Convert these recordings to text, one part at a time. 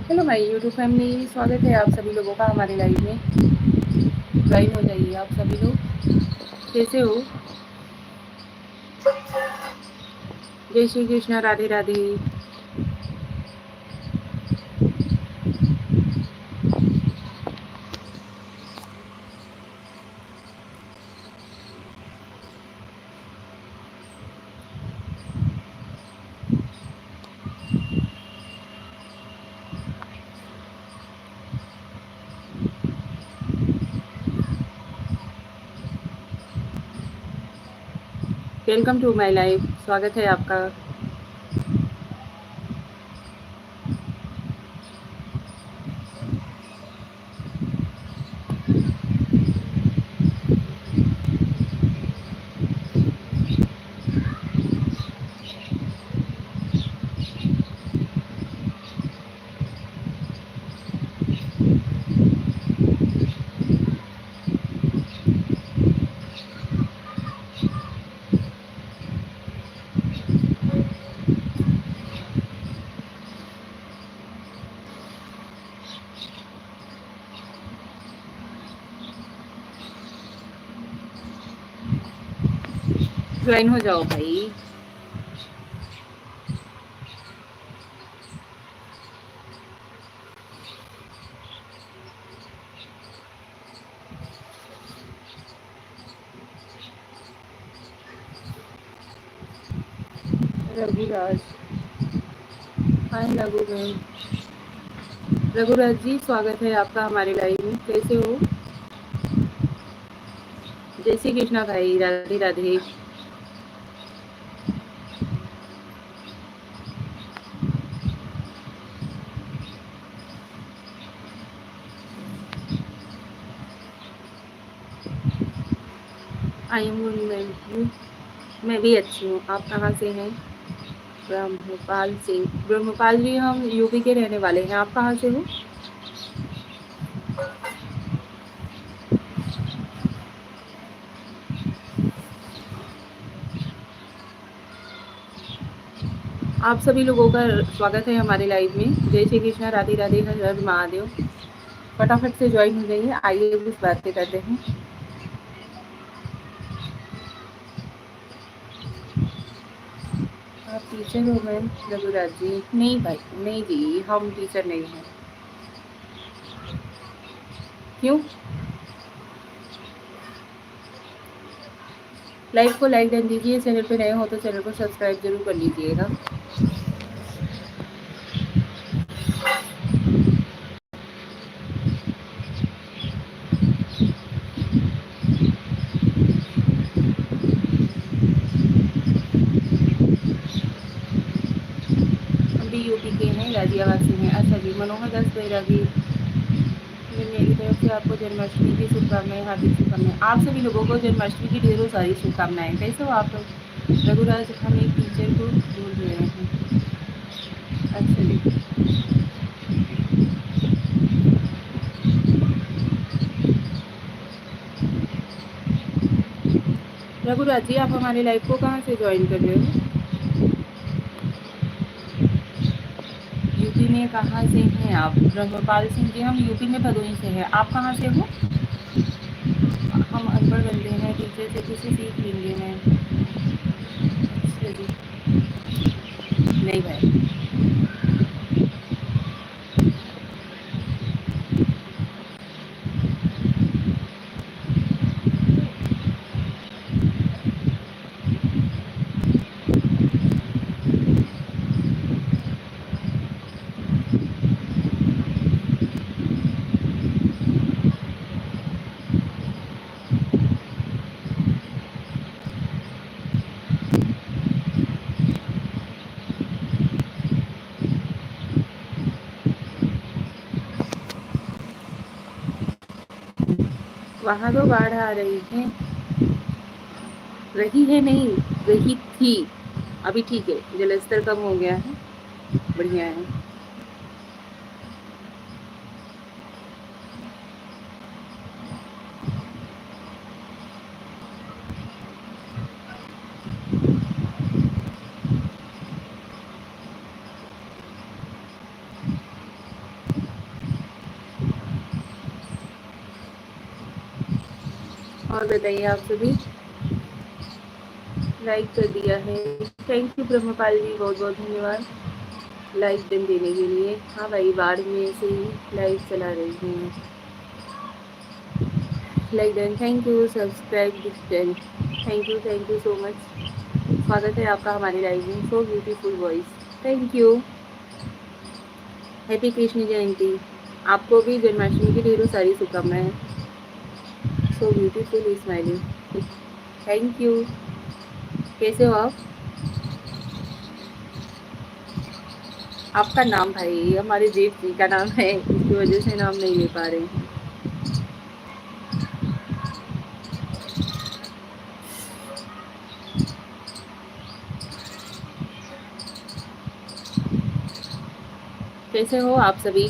Hello my YouTube family, स्वागत है आप सभी लोगों का हमारे लाइव में। ज्वाइन हो जाइए आप सभी लोग। कैसे हो? जय Shri Krishna, Radhe Radhe. Welcome to my live, स्वागत है आपका। ज्वाइन हो जाओ भाई। Raghuraj, hi Raghu ma'am. रघुराज जी, स्वागत है आपका हमारे लाइव में। कैसे हो? जय श्री कृष्णा भाई, Radhe Radhe. I am ma'am, मैं भी अच्छी हूँ। आप कहाँ से हैं? ब्रह्मपाल सिंह। ब्रह्मपाल जी, हम यूपी के रहने वाले हैं। आप कहाँ से हो? आप सभी लोगों का स्वागत है हमारे लाइव में। जय श्री कृष्णा, राधे राधे, हर हर महादेव। फटाफट से ज्वाइन हो जाइए, आइए कुछ बातें करते हैं। आप टीचर हो मैम? रघुराज जी, नहीं भाई, नहीं जी, हम टीचर नहीं हैं। क्यों? लाइव को लाइक डन दीजिए। चैनल पे नए हो तो चैनल को सब्सक्राइब जरूर कर लीजिएगा। हम भी यूपी के हैं, गाजियाबाद से हैं। अच्छा जी, मनोहर दास बैरागी, मेरी तरफ से आपको जन्माष्टमी की शुभकामनाएं, हार्दिक शुभकामनाएं। आप सभी लोगों को जन्माष्टमी की ढेरों सारी शुभकामनाएं। कैसे हो आप लोग? रघुराज, हम एक टीचर को ढूंढ रहे हैं। अच्छा जी। रघुराज जी, आप हमारे लाइव को कहाँ से ज्वाइन कर रहे हो? यूपी में कहाँ से हैं आप? ब्रह्मपाल सिंह जी, हम यूपी में भदोही से हैं। आप कहाँ से हो? हम अनपढ़ बंदे हैं, टीचर से किसे सीख लेंगे मैम। अच्छा जी। नहीं भाई। वहाँ तो बाढ़ आ रही है। रही है नहीं, रही थी। अभी ठीक है, जलस्तर कम हो गया है, बढ़िया है। और बताइए आप सभी। लाइक कर दिया है, थैंक यू ब्रह्मपाल जी, बहुत बहुत धन्यवाद लाइक देने के लिए। हाँ भाई, बाढ़ में से ही लाइव चला रही हूँ। Like done, thank you, subscribe done, thank you so much. स्वागत है आपका हमारी लाइव में। So beautiful voice, thank you. Happy Krishna Jayanti. आपको भी जन्माष्टमी की ढेरों सारी शुभकामनाएं। So beautiful smiling, thank you. कैसे हो आप? आपका नाम भाई हमारे जेठ जी का नाम है, इसकी वजह से नाम नहीं ले पा रहे हैं। कैसे हो आप सभी?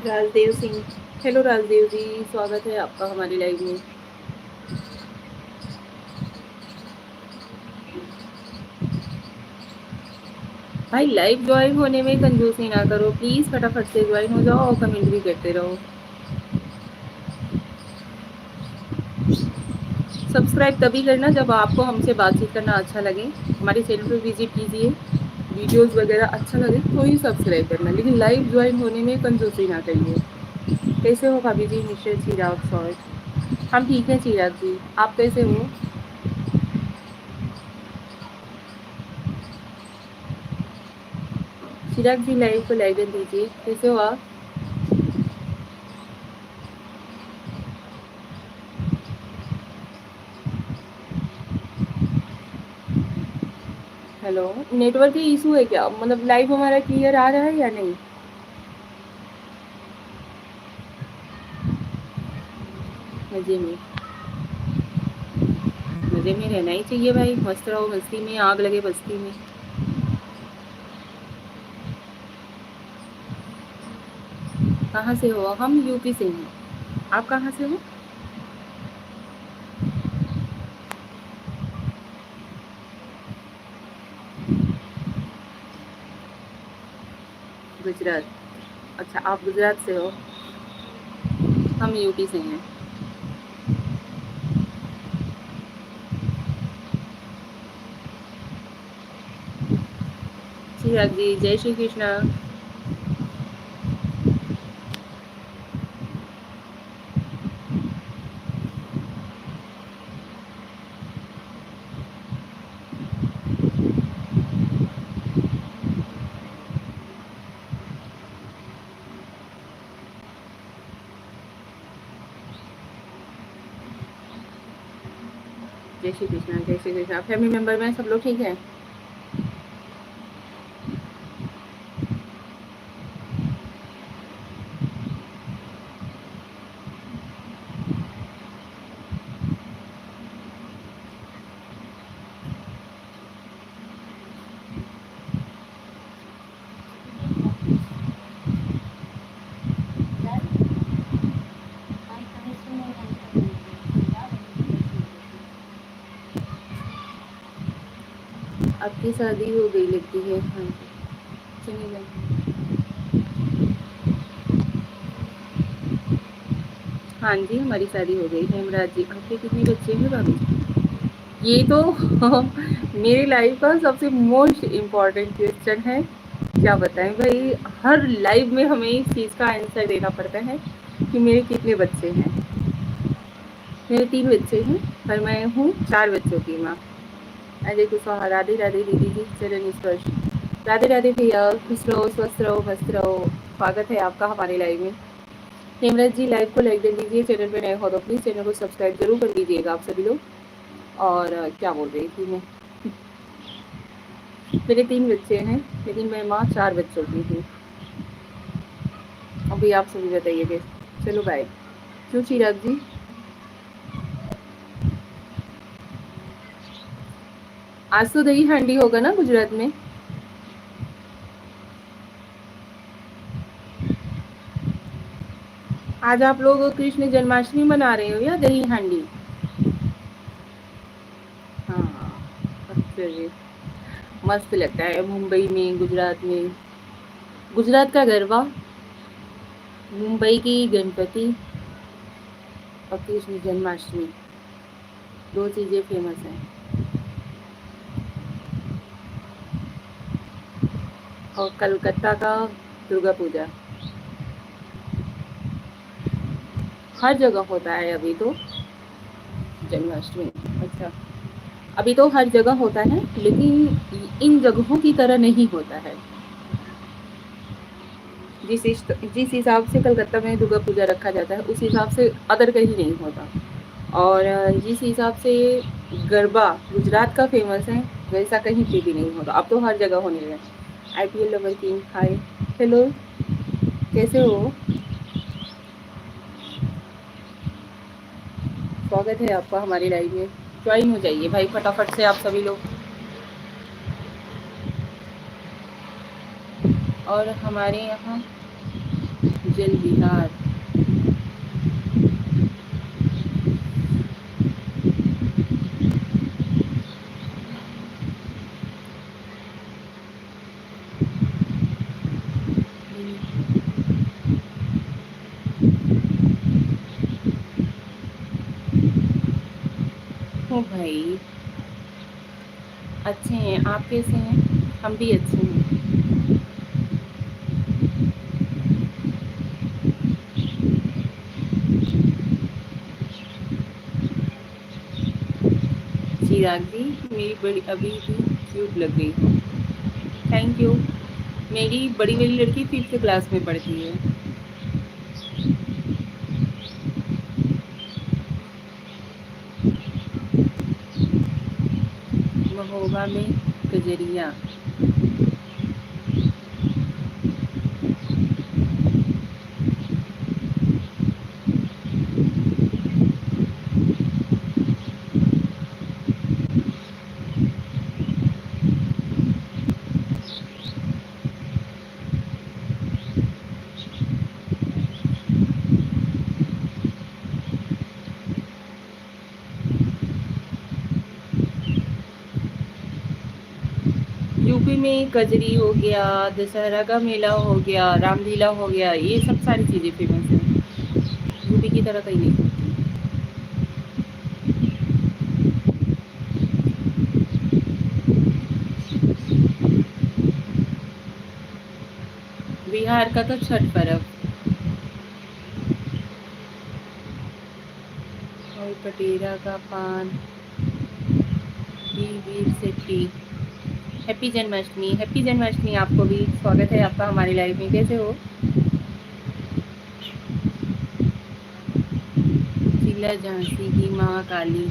राजदेव सिंह, हेलो राजदेव जी, स्वागत है आपका हमारी लाइव में। भाई लाइव ज्वाइन होने में कंजूसी ना करो प्लीज, फटाफट से ज्वाइन हो जाओ और कमेंट भी करते रहो। सब्सक्राइब तभी करना जब आपको हमसे बातचीत करना अच्छा लगे, हमारे चैनल पर विजिट कीजिए, वीडियोस वगैरह अच्छा लगे तो ही सब्सक्राइब करना, लेकिन लाइव ज्वाइन होने में कंजूसी ना करिए। कैसे हो भाभी जी? मिस्टर चिराग सॉरी, हम ठीक हैं चिराग जी, आप कैसे हो? चिराग जी लाइव को लाइक दीजिए। कैसे हो आप? हेलो, नेटवर्क की इशू है क्या? मतलब लाइव हमारा क्लियर आ रहा है या नहीं? मजे में, मजे में रहना ही चाहिए भाई, मस्त रहो मस्ती में, आग लगे बस्ती में। कहाँ से हो? हम यूपी से हैं। आप कहाँ से हो? गुजरात। अच्छा, आप गुजरात से हो, हम यूपी से हैं। चिराग जी जय श्री कृष्णा। जय श्री कृष्णा, जय श्री कृष्णा। फैमिली मेंबर में सब लोग ठीक है? आपकी शादी हो गई लगती है। हाँ जी, सुनिए। हाँ जी, हमारी शादी हो गई है। हेमराज जी, आपके कितने बच्चे हैं भाभी? ये तो मेरी लाइफ का सबसे मोस्ट इम्पॉर्टेंट क्वेश्चन है। क्या बताएं भाई, हर लाइव में हमें इस चीज़ का आंसर देना पड़ता है कि मेरे कितने बच्चे हैं। मेरे 3 बच्चे हैं, पर मैं हूँ 4 बच्चों की माँ। अजय कुशवाहा, राधे राधे दीदी जी, चरण स्पर्श। राधे राधे भैया, खुश रहो, स्वस्थ रहो, मस्त रहो। स्वागत है आपका हमारे लाइव में। हेमराज जी लाइव को लाइक दे दीजिए, चैनल पे नए हो तो प्लीज़ चैनल को सब्सक्राइब जरूर कर दीजिएगा आप सभी लोग। और क्या बोल रही थी मैं, मेरे 3 बच्चे हैं, लेकिन मैं माँ 4 बच्चों की हूँ। अभी आप सभी बताइए कैसे। चलो बाय। क्यों चिराग जी? आज तो दही हांडी होगा ना गुजरात में? आज आप लोग कृष्ण जन्माष्टमी मना रहे हो या दही हांडी? हाँ, अच्छा जी। मस्त लगता है मुंबई में, गुजरात में। गुजरात का गरबा, मुंबई की गणपति और कृष्ण जन्माष्टमी, 2 चीज़ें फेमस हैं। और कलकत्ता का दुर्गा पूजा। हर जगह होता है अभी तो जन्माष्टमी। अच्छा, अभी तो हर जगह होता है, लेकिन इन जगहों की तरह नहीं होता है। जिस हिसाब से कलकत्ता में दुर्गा पूजा रखा जाता है, उस हिसाब से अदर कहीं नहीं होता। और जिस हिसाब से गरबा गुजरात का फेमस है, वैसा कहीं पे भी नहीं होता। अब तो हर जगह होने लगा। आईपीएल लवर किंग, हाय, हेलो, कैसे हो? स्वागत है आपका हमारी लाइव में। ज्वाइन हो जाइए भाई फटाफट से आप सभी लोग। और हमारे यहाँ जल विहार, हो भाई, अच्छे हैं। आप कैसे हैं? हम भी अच्छे हैं। चिराग जी, मेरी बड़ी अभी भी क्यूट लग रही हो। Thank you. मेरी बड़ी वाली लड़की 5th क्लास में पढ़ती है। महोबा में कजरिया। यूपी में कजरी हो गया, दशहरा का मेला हो गया, रामलीला हो गया, ये सब सारी चीज़ें फेमस हैं। यूपी की तरह कहीं नहीं होती। बिहार का तो छठ पर्व। और पटेरा का पान, वीर सेट्टी। हैप्पी जन्माष्टमी, हैप्पी जन्माष्टमी आपको भी। स्वागत है आपका हमारी लाइफ में। कैसे हो? जिला झांसी की महाकाली।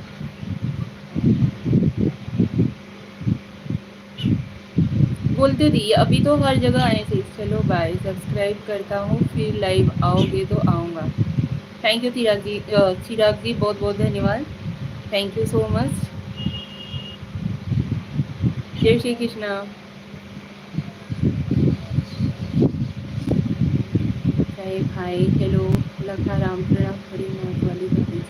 बोलते रहिए, अभी तो हर जगह आने से। चलो बाय, सब्सक्राइब करता हूँ, फिर लाइव आओगे तो आऊँगा। थैंक यू चिराग जी, बहुत बहुत धन्यवाद। Thank you so much. जय श्री कृष्णा। जय भाई, हेलो, लखा राम प्रणाम। बड़ी मौत वाली भाभी जी,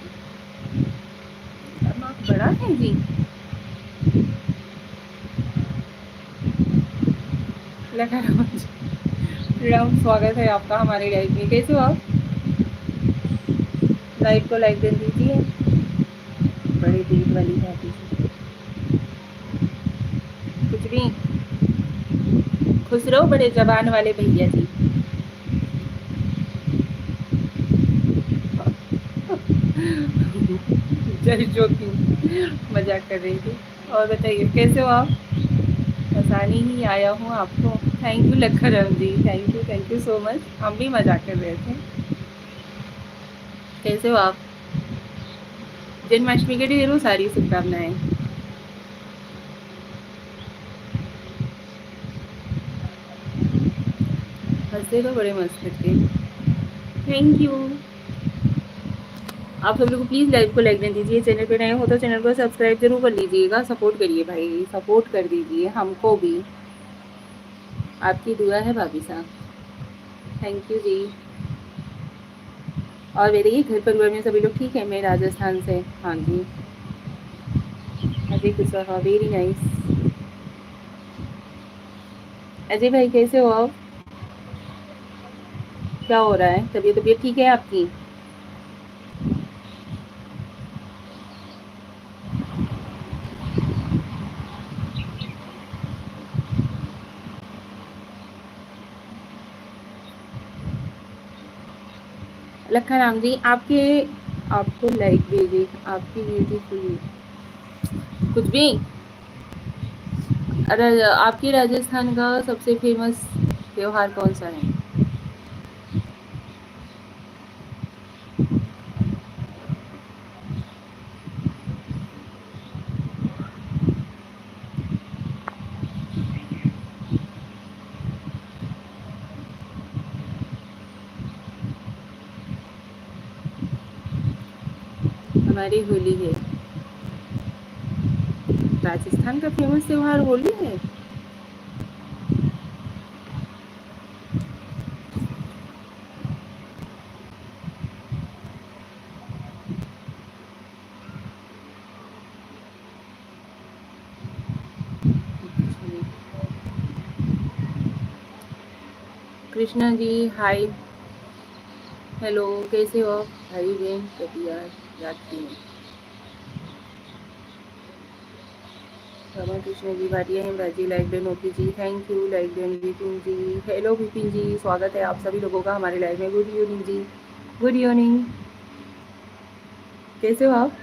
आप बड़ा है जी। लखा राम जी, प्रणाम, स्वागत है आपका हमारे लाइव में। कैसे हो आप? लाइव को लाइक कर दीजिए। बड़े दिल वाली भाभी जी, कुछ भी। खुश रहो बड़े जवान वाले भैया जी। जय जोकी, मजाक कर रही थी। और बताइए कैसे हो आप? आसानी ही आया हूँ आपको। Thank you Lucknow ji, thank you so much. हम भी मजाक कर रहे थे। कैसे हो आप? जन्माष्टमी के ढेरों सारी शुभकामनाएं। हंसते तो बड़े मस्त लगते। Thank you. आप सब लोग प्लीज़ लाइव को लाइक दे दीजिए। चैनल पे नए हो तो चैनल को सब्सक्राइब जरूर कर लीजिएगा। सपोर्ट करिए भाई, सपोर्ट कर दीजिए हमको भी। आपकी दुआ है भाभी साहब। थैंक यू जी। और मेरे घर परिवार में सभी लोग ठीक है? मैं राजस्थान से। हाँ जी। Ajay Kushwaha, very nice. अजय भाई कैसे हो आप? क्या हो रहा है? तबीयत ठीक है आपकी? लखन राम जी आपके, आपको लाइक भेजे, आपकी ब्यूटीफुल कुछ भी। अरे आपके राजस्थान का सबसे फेमस त्योहार कौन सा है? हमारी होली है। राजस्थान का फेमस त्योहार होली है। कृष्णा जी हाय, हेलो, कैसे हो भाई बहन? कभी याद की नहीं। कृष्ण जी भाटिया है बाजी, like done OP ji, thank you, like done Vipin ji, hello Vipin ji, स्वागत है आप सभी लोगों का हमारे लाइव में। गुड इवनिंग जी, गुड इवनिंग, कैसे हो आप?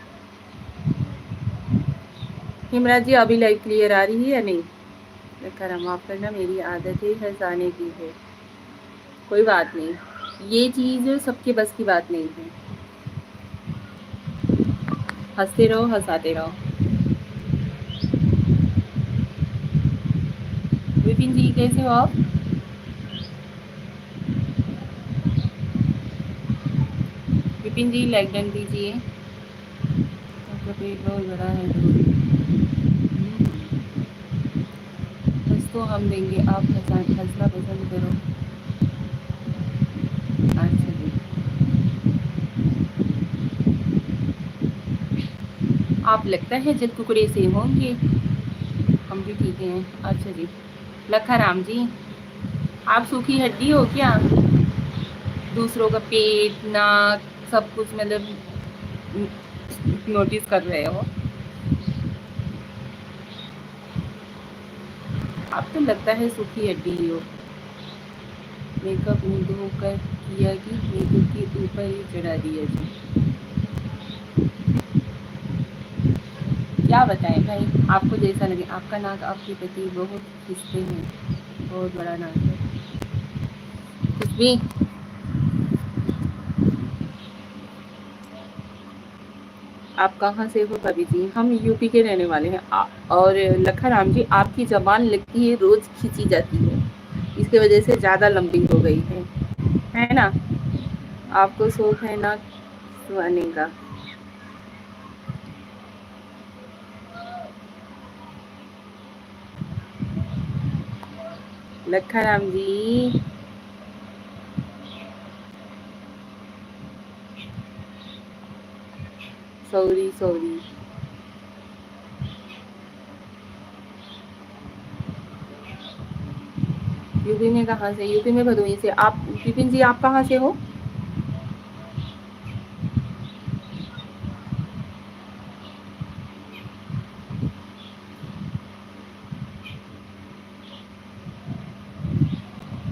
हिमराज जी अभी लाइव क्लियर आ रही है या नहीं? करम माफ करना, मेरी आदत है हंसाने की है। कोई बात नहीं, ये चीज़ सबके बस की बात नहीं है। हंसते रहो, हंसाते रहो। विपिन जी कैसे हो आप? विपिन जी लाइक डन दीजिए। आपका पेट बहुत बड़ा है तो हंस तो हम देंगे, आप हंसना पसंद करो। अच्छा जी, आप लगता है जल कुकड़े से होंगे। हम भी ठीक हैं। अच्छा जी, लखा राम जी आप सूखी हड्डी हो क्या? दूसरों का पेट नाक सब कुछ मतलब नोटिस कर रहे हो? आप तो लगता है सूखी हड्डी ही हो। मेकअप नहीं धोकर किया कि मेकअप के ऊपर ही चढ़ा दिया जी। क्या बताएं भाई, आपको जैसा लगे। आपका नाक आपके प्रति बहुत खिंचते हैं, बहुत बड़ा नाक है। कुछ भी। आप कहाँ से हो कवि जी? हम यूपी के रहने वाले हैं। और लखा राम जी आपकी जबान लगती है रोज खींची जाती है, इसकी वजह से ज़्यादा लंबी हो गई है ना? आपको शौक है ना सुनाने का? लखा Ram ji sorry sorry. UP में कहाँ से? यूपी में भदोही से। आप विपिन जी आप कहाँ से हो?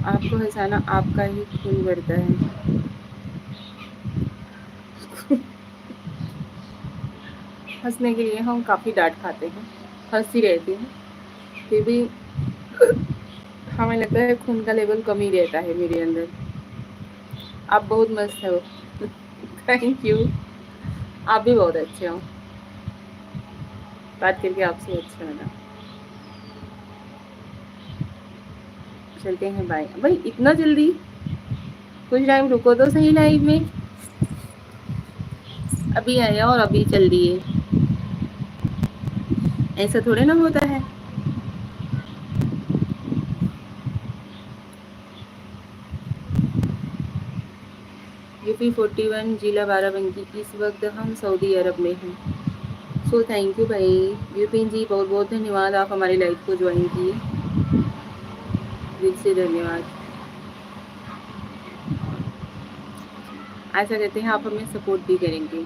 आपको हंसाना आपका ही खून बढ़ता है। हंसने के लिए हम काफ़ी डांट खाते हैं, हंसती रहती हूँ, फिर भी हमें लगता है खून का लेवल कम ही रहता है मेरे अंदर। आप बहुत मस्त हो। Thank you. आप भी बहुत अच्छे हो। बात करके आपसे अच्छा लगा। चलते हैं बाय। भाई इतना जल्दी? कुछ टाइम रुको तो सही लाइव में। अभी आया और अभी चल दिए, ऐसा थोड़े ना होता है। यूपी 41 जिला बाराबंकी। इस वक्त हम सऊदी अरब में हैं। सो थैंक यू भाई विपिन जी, बहुत बहुत धन्यवाद, आप हमारे लाइव को ज्वाइन किए, दिल से धन्यवाद। ऐसा कहते हैं आप हमें सपोर्ट भी करेंगे।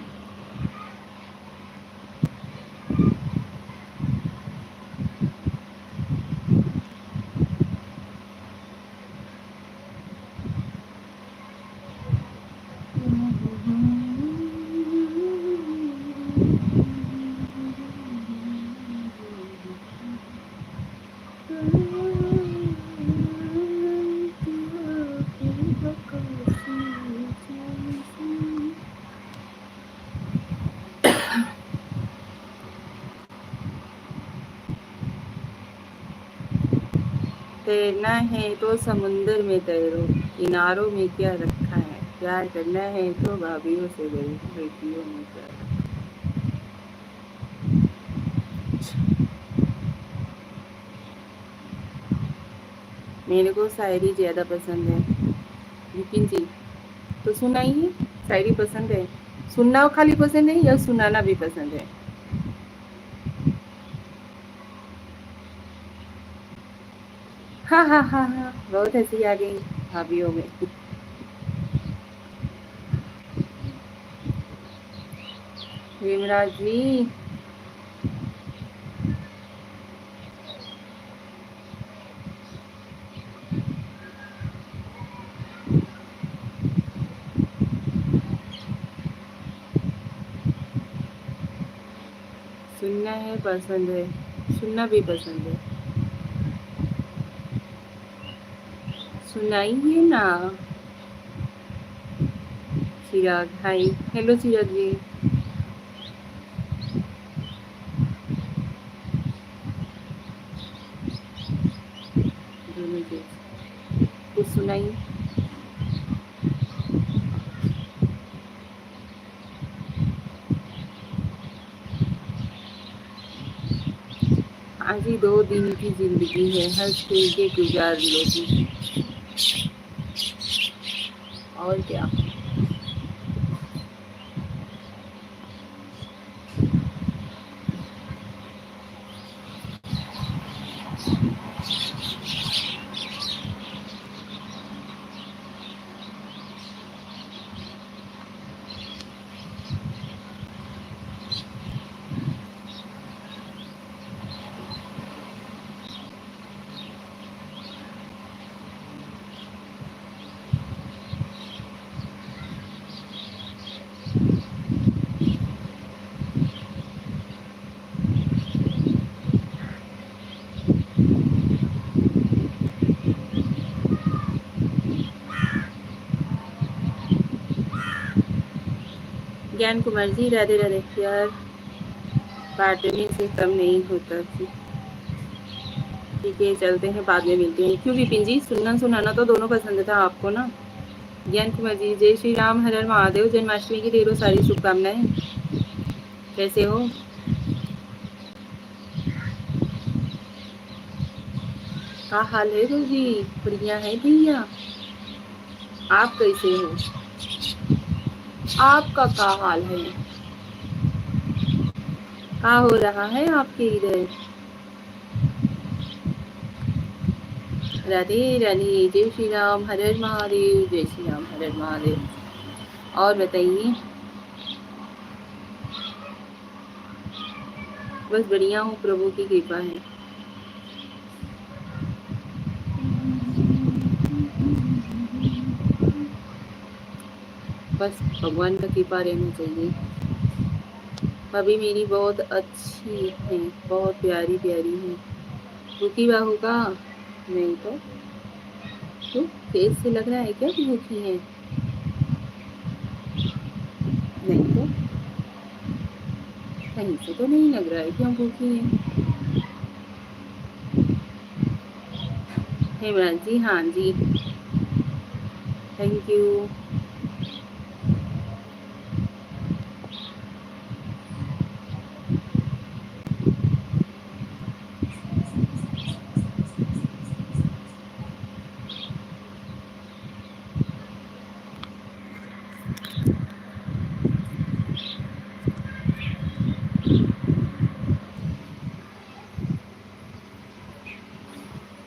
तैरना है तो समुंदर में तैरो, किनारों में क्या रखा है, प्यार करना है तो भाभीियों से बेटियों में क्या रखा है। मेरे को शायरी ज़्यादा पसंद है विपिन जी, तो सुनाइए। शायरी पसंद है, सुनना खाली पसंद है या सुनाना भी पसंद है? हाँ हाँ हाँ हाँ, बहुत हंसी आ गई भाभीियों में। हेमराज जी, सुनना है पसंद है, सुनना भी पसंद है, सुनाइए ना। चिराग हाय, हेलो चिराग जी। दोनों जी कुछ सुनाइए। आज ही 2 दिन की जिंदगी है, हंस खेल के गुजार लो जी। और क्या। ज्ञान कुमार जी, राधे राधे। प्यार बांटने से कम नहीं होता जी। ठीक है, चलते हैं, बाद में मिलते हैं। क्यों विपिन जी, सुनना सुनाना तो दोनों पसंद था आपको ना। ज्ञान कुमार जी, जय श्री राम, हर हर महादेव, जन्माष्टमी की ढेरों सारी शुभकामनाएं। कैसे हो? क्या हाल है जी? बढ़िया है भैया। आप कैसे हो? आपका क्या हाल है? क्या हो रहा है आपके इधर? राधे राधे, जय श्री राम, हर हर महादेव, जय श्री राम, हर हर महादेव। और बताइए। बस बढ़िया हूँ, प्रभु की कृपा है। बस भगवान का कृपा रहना चाहिए। अभी मेरी बहुत अच्छी है, बहुत प्यारी प्यारी है। भूखी बाहू का नहीं तो। तो फेस से लग रहा है क्या कि भूखी है? नहीं तो, कहीं से तो नहीं लग रहा है कि हम भूखी हैं। हेमराज जी, हाँ जी, थैंक यू।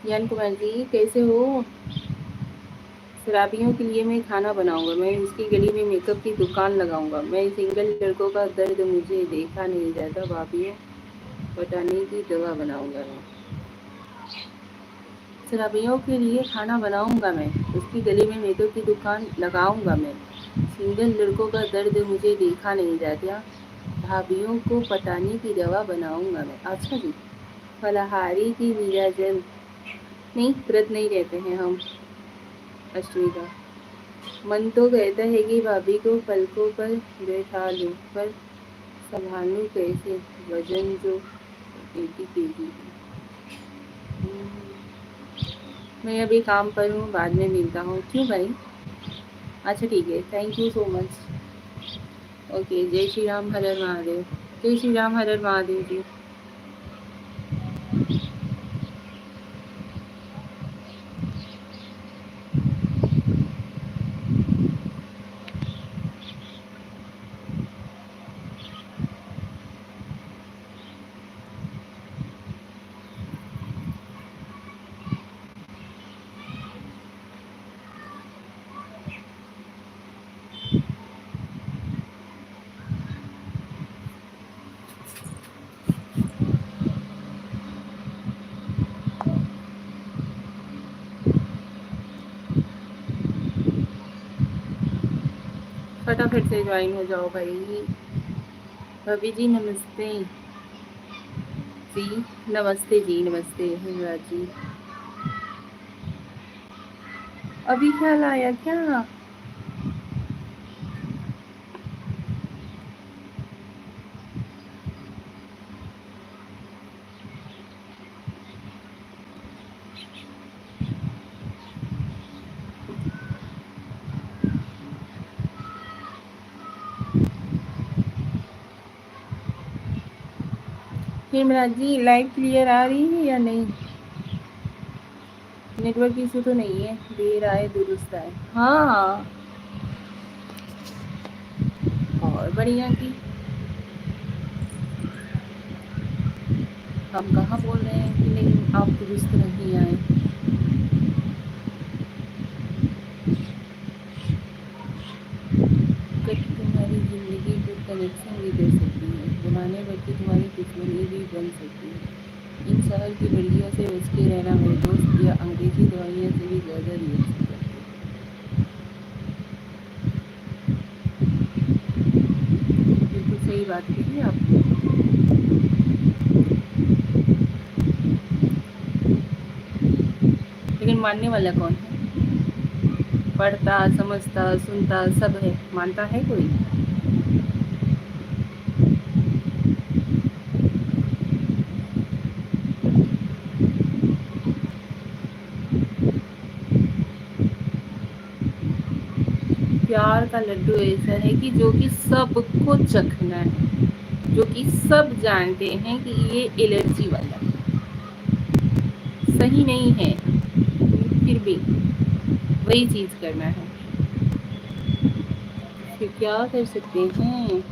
ज्ञान कुमार जी कैसे हो? शराबियों के लिए मैं खाना बनाऊंगा, मैं उसकी गली में मेकअप की दुकान लगाऊंगा, मैं सिंगल लड़कों का दर्द मुझे देखा नहीं जाता, भाभीियों पटाने की दवा बनाऊंगा मैं। शराबियों के लिए खाना बनाऊंगा मैं, उसकी गली में मेकअप की दुकान लगाऊंगा मैं, सिंगल लड़कों का दर्द मुझे देखा नहीं जाता, भाभीियों को पटाने की दवा बनाऊंगा मैं। अच्छा जी। फलाहारी की मीरा जल नहीं, व्रत नहीं रहते हैं हम अष्टमी का। मन तो कहता है कि भाभी को पलकों पर बैठा लूं, पर संभालूं कैसे वजन जो 80 kg है। मैं अभी काम पर हूँ, बाद में मिलता हूँ। क्यों भाई? अच्छा ठीक है, thank you so much. Okay, जय श्री राम, हर हर महादेव। जय श्री राम, हर हर महादेव जी। फटाफट से ज्वाइन हो जाओ भाई। भाभी जी नमस्ते जी। नमस्ते जी, नमस्ते हिमराज जी। अभी ख्याल आया क्या? हिमराज जी लाइव क्लियर आ रही है या नहीं? नेटवर्क इशू तो नहीं है? देर आए दुरुस्त आए। हाँ, और बढ़िया की। हम कहाँ बोल रहे हैं कि नहीं आप दुरुस्त नहीं आए। कभी तुम्हारी जिंदगी को कनेक्शन भी दे सकती है, बुलाने बल्कि तुम्हारी दुश्मनी भी बन सकती है। इन शहर की लड़कियों से बच के रहना मेरे दोस्त, या अंग्रेजी दवाइयों से भी ज़्यादा रिएक्शन करती है। बिल्कुल सही बात कही आपने। लेकिन मानने वाला कौन है? पढ़ता समझता सुनता सब है, मानता है कोई? प्यार का लड्डू ऐसा है कि जो कि सबको चखना है, जो कि सब जानते हैं कि ये एलर्जी वाला सही नहीं है, फिर भी वही चीज़ करना है। फिर क्या कर सकते हैं?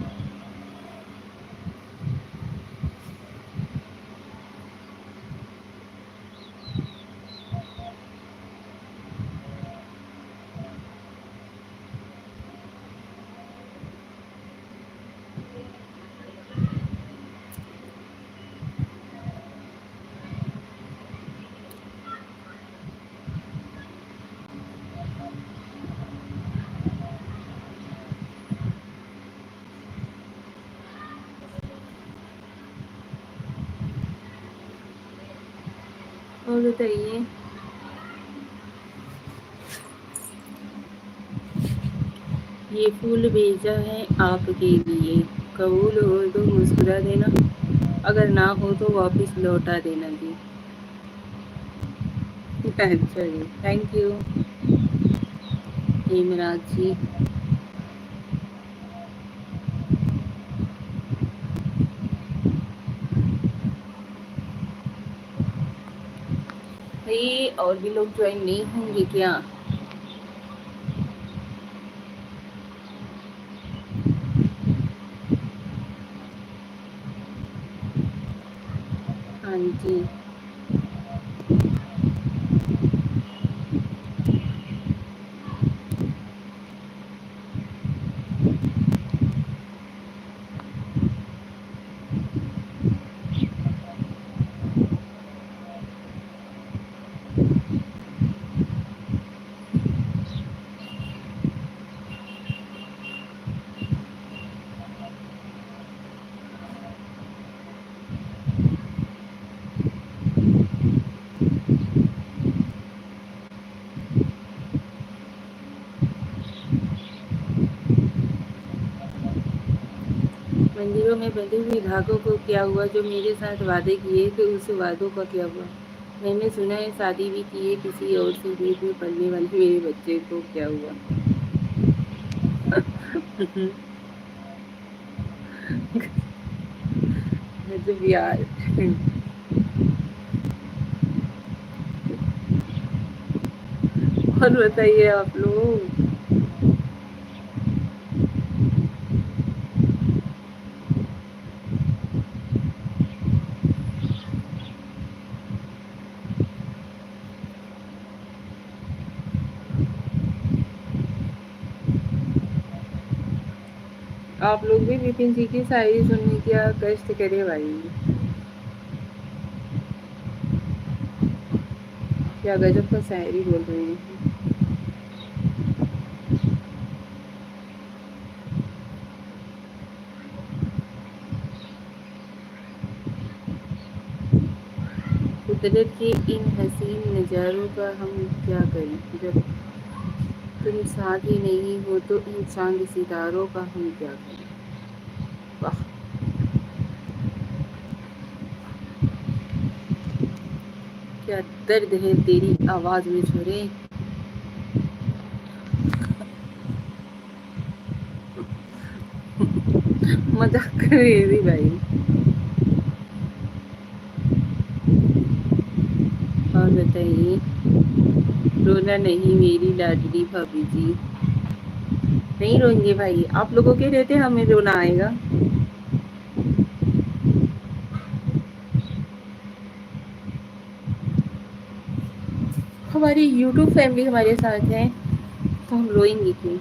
और बताइए। ये फूल भेजा है आपके लिए, कबूल हो तो मुस्कुरा देना, अगर ना हो तो वापस लौटा देना जी। अच्छा जी, थैंक यू हेमराज जी। भाई और भी लोग ज्वाइन नहीं होंगे क्या? हाँ जी। मंदिरों में बंधे हुए धागों को क्या हुआ, जो मेरे साथ वादे किए थे उस वादों का क्या हुआ? मैंने सुना है शादी भी की है किसी और से, पेट में पलने वाले मेरे बच्चे को क्या हुआ? गजब यार। और बताइए आप लोग। आप लोग भी विपिन जी की शायरी सुनने का कष्ट करे भाई। क्या गजब का शायरी बोल रहे हैं। कुदरत के इन हसीन नज़ारों का हम क्या करें, जब तुम साथ ही नहीं हो तो इन चांद सितारों का हम क्या करें? वाह। क्या दर्द है तेरी आवाज़ में छोरे। मजाक कर रही थी भाई। और बताइए। रोना नहीं मेरी लाडली भाभी जी। नहीं रोएंगे भाई, आप लोगों के रहते हमें रोना आएगा। हमारी यूट्यूब फैमिली हमारे साथ है, तो हम रोएंगे क्यों?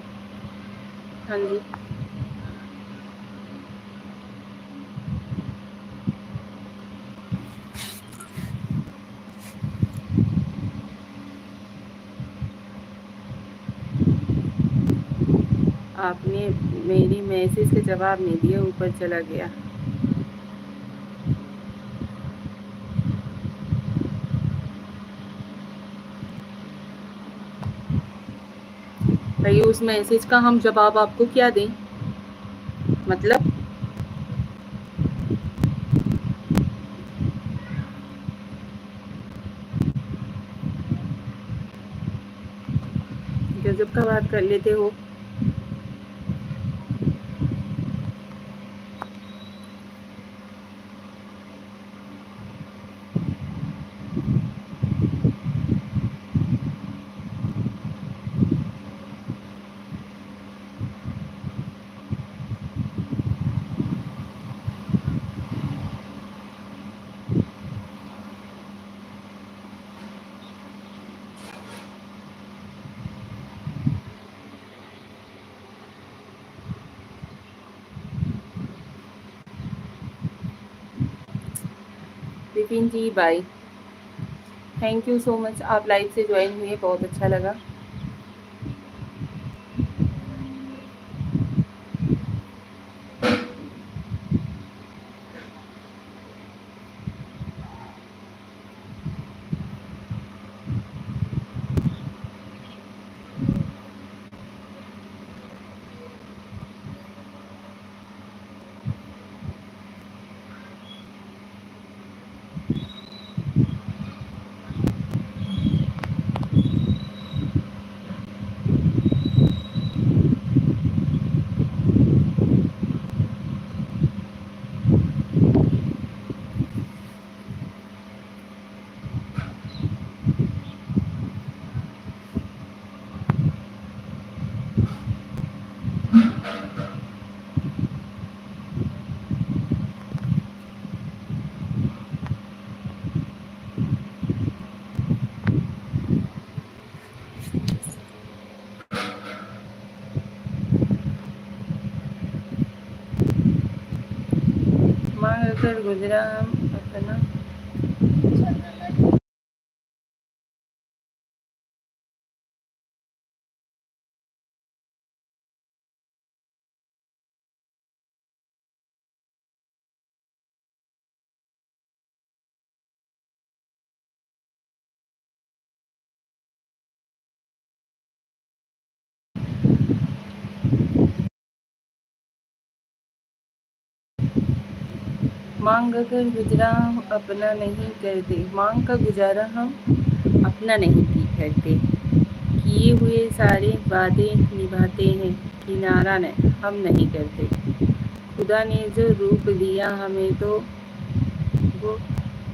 हाँ जी। आपने मेरी मैसेज का जवाब नहीं दिया, ऊपर चला गया। भाई उस मैसेज का हम जवाब आपको क्या दें? मतलब गजब का बात कर लेते हो। Vipin ji bye. Thank you so much, आप लाइव से ज्वाइन हुए, बहुत अच्छा लगा। माँ कर गुजरा अपना। मांग कर गुजरा हम अपना नहीं करते, मांग का गुजारा हम अपना नहीं करते, किए हुए सारे वादे निभाते हैं, किनारा हम नहीं करते। खुदा ने जो रूप दिया हमें तो वो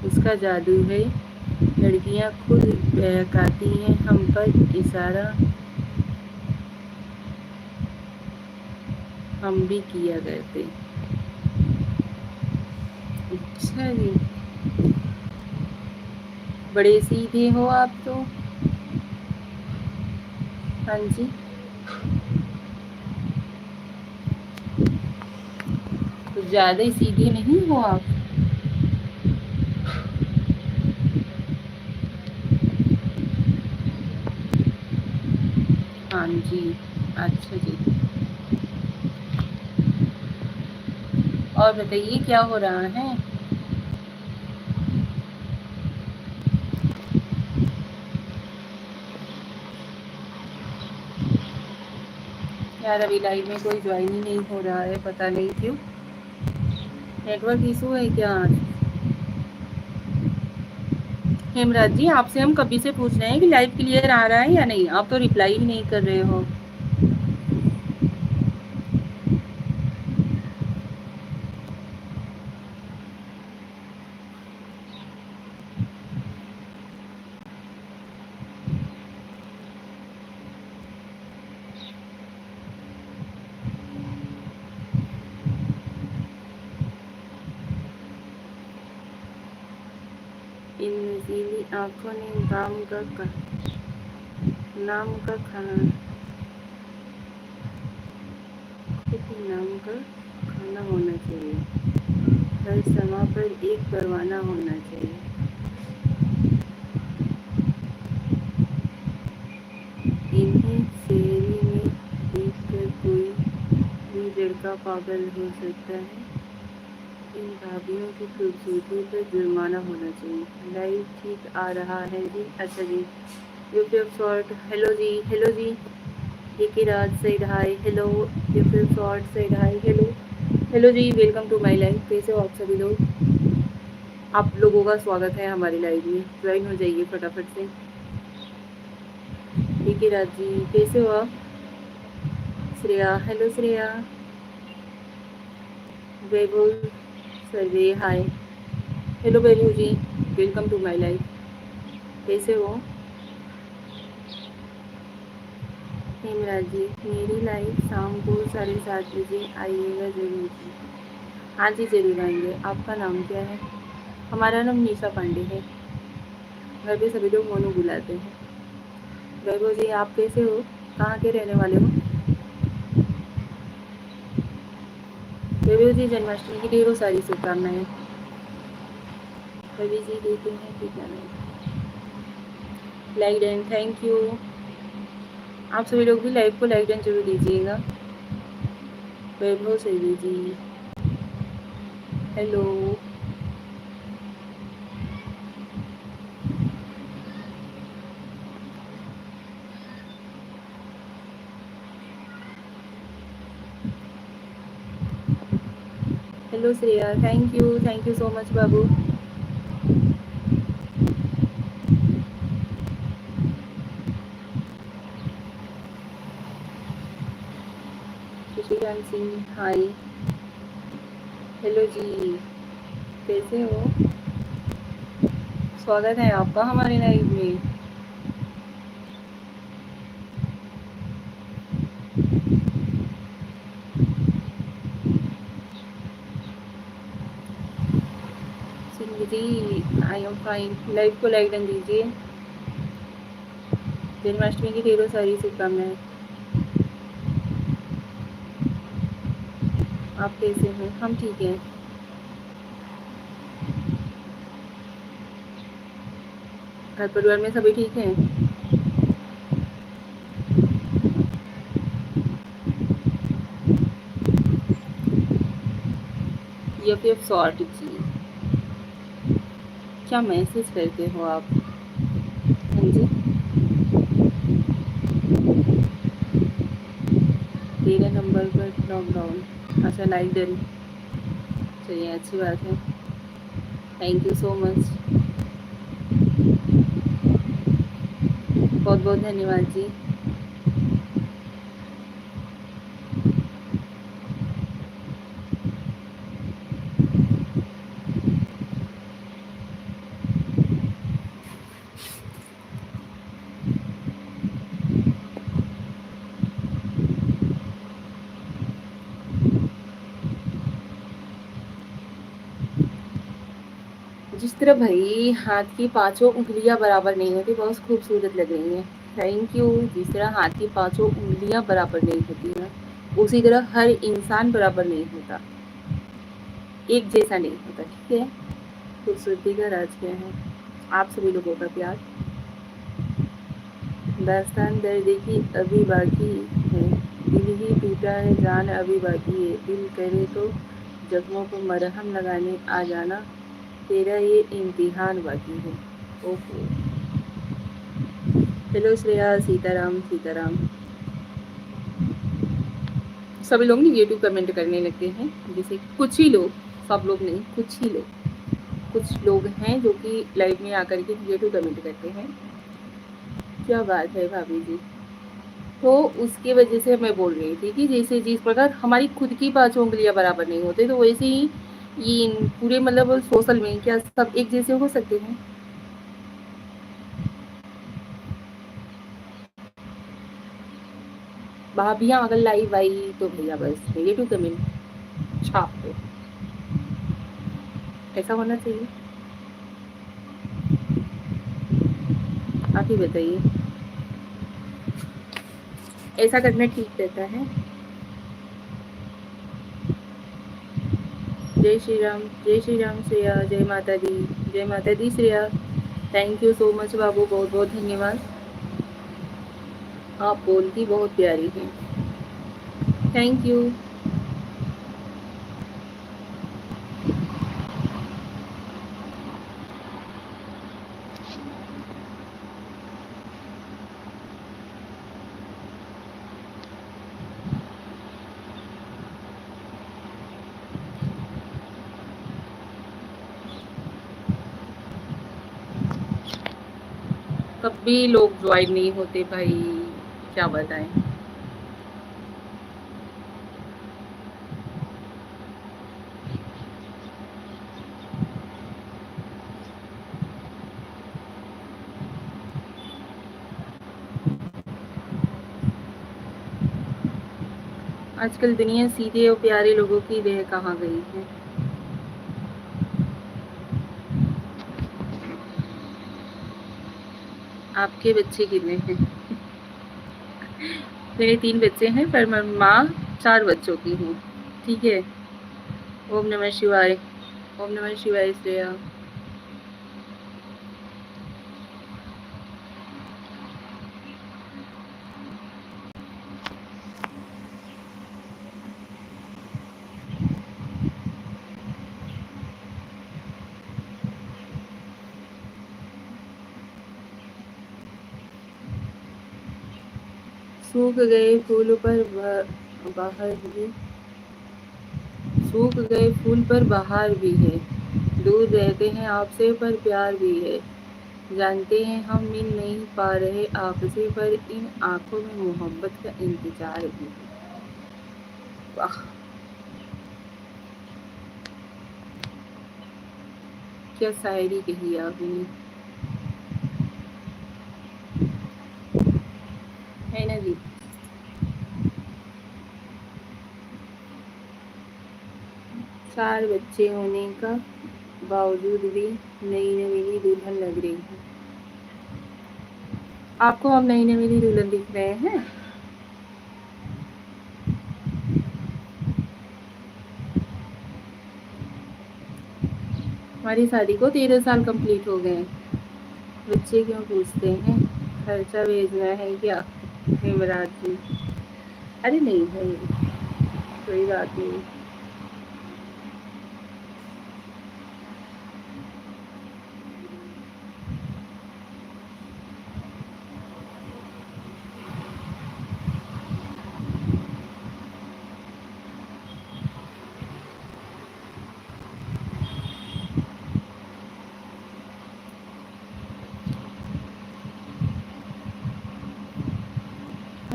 उसका जादू है, लड़कियां खुद बहकाती हैं हम पर इशारा, हम भी किया करते। अच्छा जी, बड़े सीधे हो आप तो। हाँ जी, तो ज़्यादा ही सीधे नहीं हो आप। हाँ जी, अच्छा जी। और बताइए क्या हो रहा है। यार अभी लाइव में कोई ज्वाइन ही नहीं हो रहा है, पता नहीं क्यों, नेटवर्क इशू है क्या। हेमराज जी, आपसे हम कभी से पूछ रहे हैं कि लाइव क्लियर आ रहा है या नहीं, आप तो रिप्लाई ही नहीं कर रहे हो। इन नशीली आँखों ने नाम का खाना, नाम का खाना होना चाहिए, हर समय पर एक परवाना होना चाहिए। इन्हीं शहरी में देखकर कोई भी लड़का पागल हो सकता है, इन भाभीियों की खूबसूरती पर जुर्माना होना चाहिए। लाइव ठीक आ रहा है जी। अच्छा जी, यूट्यूब शॉर्ट। हेलो जी, हेलो जी, एक Raj said hi, hello YouTube short said hi, hello hello जी, वेलकम टू माय लाइव। कैसे हो आप सभी लोग, आप लोगों का स्वागत है हमारी लाइव में, ज्वाइन हो जाइए फटाफट से। एक राज जी कैसे हो आप। Shreya, hello Shreya. Vaibhav Sarve hi, hello Vaibhav ji, welcome to my life. कैसे हो हेमराज जी। मेरी लाइफ शाम को 7:30 बजे आइएगा ज़रूर जी। हाँ जी ज़रूर आएंगे। आपका नाम क्या है। हमारा नाम निशा पांडे है, घर पे सभी लोग मोनू बुलाते हैं। वैभव जी आप कैसे हो, कहाँ के रहने वाले हो। वैभव जी जन्माष्टमी की ढेरों सारी शुभकामनाएं। रवि जी देते हैं कितना नहीं, लाइक एंड थैंक यू। आप सभी लोग भी लाइव को लाइक एंड जरूर दीजिएगा। Vaibhav Saivi ji hello, hello Shreya, thank you so much बाबू। शशिकांत सिंह हाय, हेलो जी, कैसे हो, स्वागत है आपका हमारे लाइव में। Singh ji I am fine. Live को लाइक डन दीजिए। जन्माष्टमी की ढेरों सारी शुभकामनाएं। आप कैसे हैं। हम ठीक हैं। घर परिवार में सभी ठीक हैं। या फिर शॉर्ट जी, क्या मैसेज करते हो आप। हाँ जी, 13 नंबर पर लॉकडाउन। अच्छा लाइक डन, चलिए अच्छी बात है। Thank you so much. बहुत बहुत धन्यवाद जी। जिस तरह भाई हाथ की पांचों उंगलियां बराबर नहीं होती, बहुत खूबसूरत लग रही हैं। Thank you. जिस तरह हाथ की पांचों उंगलियां बराबर नहीं होती ना, उसी तरह हर इंसान बराबर नहीं होता, एक जैसा नहीं होता। ठीक है। खूबसूरती का राज क्या है? आप सभी लोगों का प्यार। दास्तान दर्द की अभी बाकी है, दिल ही टूटा है, जान अभी बाकी है, दिल करे तो जख्मों को मरहम लगाने आ जाना, तेरा ये इम्तिहान बाकी है। ओहो। हेलो श्रेया, सीताराम सीताराम। सभी लोग निगेटिव कमेंट करने लगते हैं, जैसे कुछ ही लोग, सब लोग नहीं, कुछ ही लोग, कुछ लोग हैं जो कि लाइव में आकर के निगेटिव कमेंट करते हैं। क्या बात है भाभी जी। तो उसकी वजह से मैं बोल रही थी कि जैसे जिस प्रकार हमारी खुद की पांचों उंगलियां बराबर नहीं होते, तो वैसे ही ये पूरे मतलब सोशल में क्या सब एक जैसे हो सकते हैं? भाभियां अगर लाइव आई तो भैया बस नेगेटिव कमेंट छाप दो, ऐसा होना चाहिए। आप ही बताइए, ऐसा करना ठीक रहता है? जय श्री राम श्रेया, जय माता दी। जय माता दी Shreya. Thank you so much बाबू, बहुत बहुत धन्यवाद। आप बोलती बहुत प्यारी हैं। Thank you. कभी लोग ज्वाइन नहीं होते भाई, क्या बताएं। आजकल दुनिया सीधे और प्यारे लोगों की देह कहाँ गई है? आपके बच्चे कितने हैं? मेरे 3 बच्चे हैं, पर मैं माँ 4 बच्चों की हूँ। ठीक है। ओम नमः शिवाय। ओम नमः शिवाय श्रेया। सूख गए फूल पर बाहर भी, सूख गए फूल पर बाहर भी है, दूर रहते हैं आपसे पर प्यार भी है, जानते हैं हम मिल नहीं पा रहे आपसे, पर इन आंखों में मोहब्बत का इंतजार भी है। वाह, क्या शायरी कही आपने, है ना जी? 4 बच्चे होने का बावजूद भी नई नवेली दुल्हन लग रही है। आपको हम नई नवेली दुल्हन दिख रहे हैं? हमारी शादी को 13 साल कंप्लीट हो गए। बच्चे क्यों पूछते हैं? खर्चा भेजना है क्या हेमराज जी? अरे नहीं भाई, कोई बात नहीं।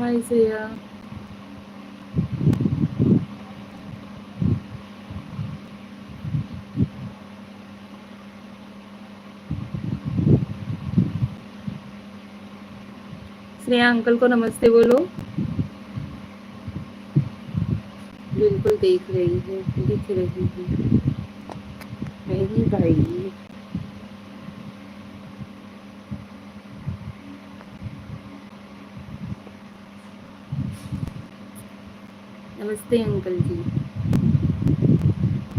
हाय श्रेया। श्रेया अंकल को नमस्ते बोलो। बिल्कुल देख रही है, दिख रही है मेरी भाई। नमस्ते अंकल जी।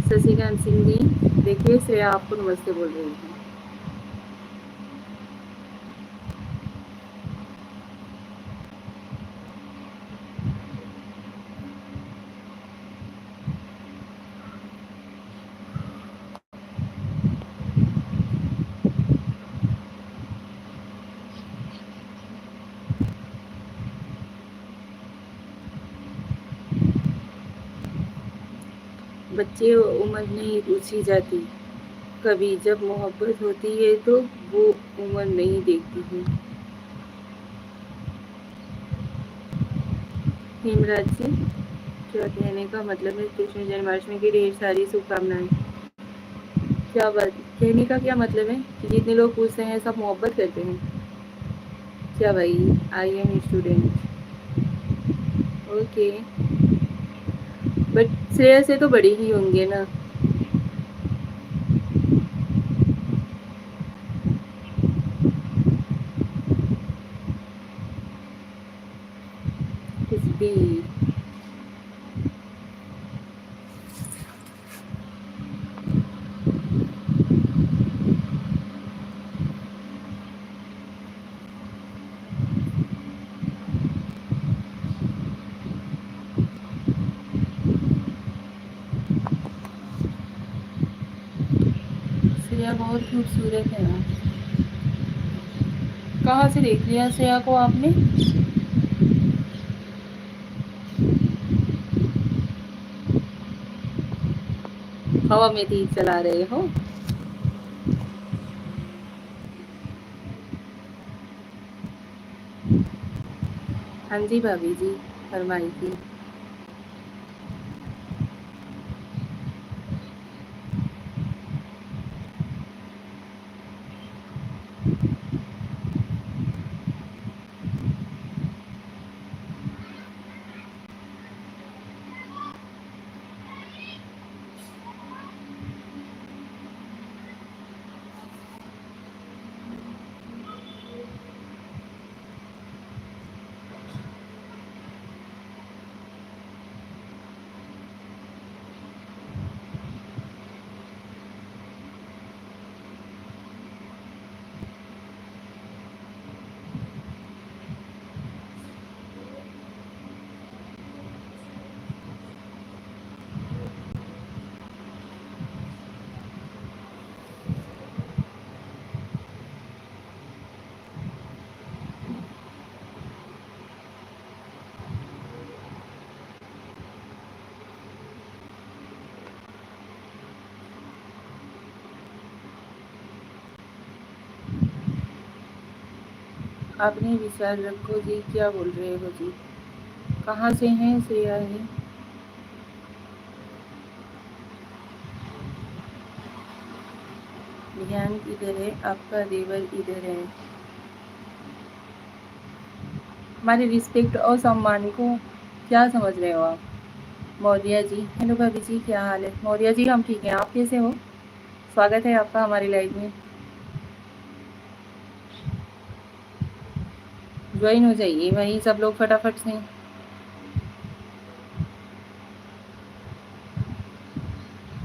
शशिकांत सिंह जी, देखिए श्रेया आपको नमस्ते बोल रही है। बच्चे उम्र नहीं पूछी जाती, कभी जब मोहब्बत होती है तो वो उम्र नहीं देखती है। हेमराज जी, क्या कहने का मतलब है? कृष्ण जन्माष्टमी की ढेर सारी शुभकामनाएं। क्या बात, कहने का क्या मतलब है कि जितने लोग पूछते हैं सब मोहब्बत करते हैं? क्या भाई, I am student. Okay, but Shreya से तो बड़ी ही होंगे ना। कुछ भी। श्रेया बहुत खूबसूरत है ना। कहाँ से देख लिया श्रेया को आपने? हवा में तीर चला रहे हो? हाँ जी भाभी जी, फरमाइए। आपने विचार रखो जी, क्या बोल रहे हो जी? कहाँ से हैं श्रेया जी? ध्यान इधर है, आपका देवर इधर है। हमारे रिस्पेक्ट और सम्मान को क्या समझ रहे हो आप? मौर्या जी, हेलो भाभी जी, क्या हाल है? मौर्या जी हम ठीक हैं, आप कैसे हो? स्वागत है आपका हमारी लाइफ में। ज्वाइन हो जाइए वहीं सब लोग फटाफट से।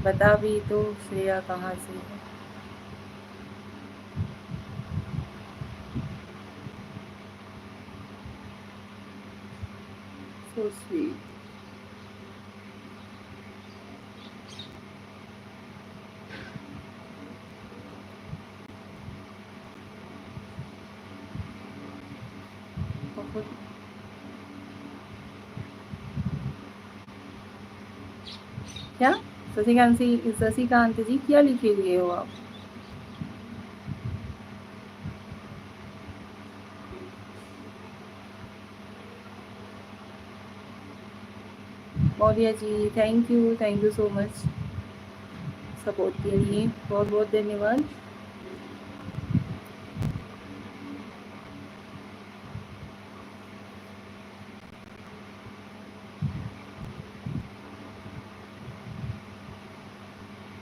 बता भी तो श्रेया कहाँ से है? So sweet. बहुत। क्या? शशिकांत जी क्या लिखे हुए हो आप? Maurya ji thank you so much support के लिए, बहुत बहुत धन्यवाद।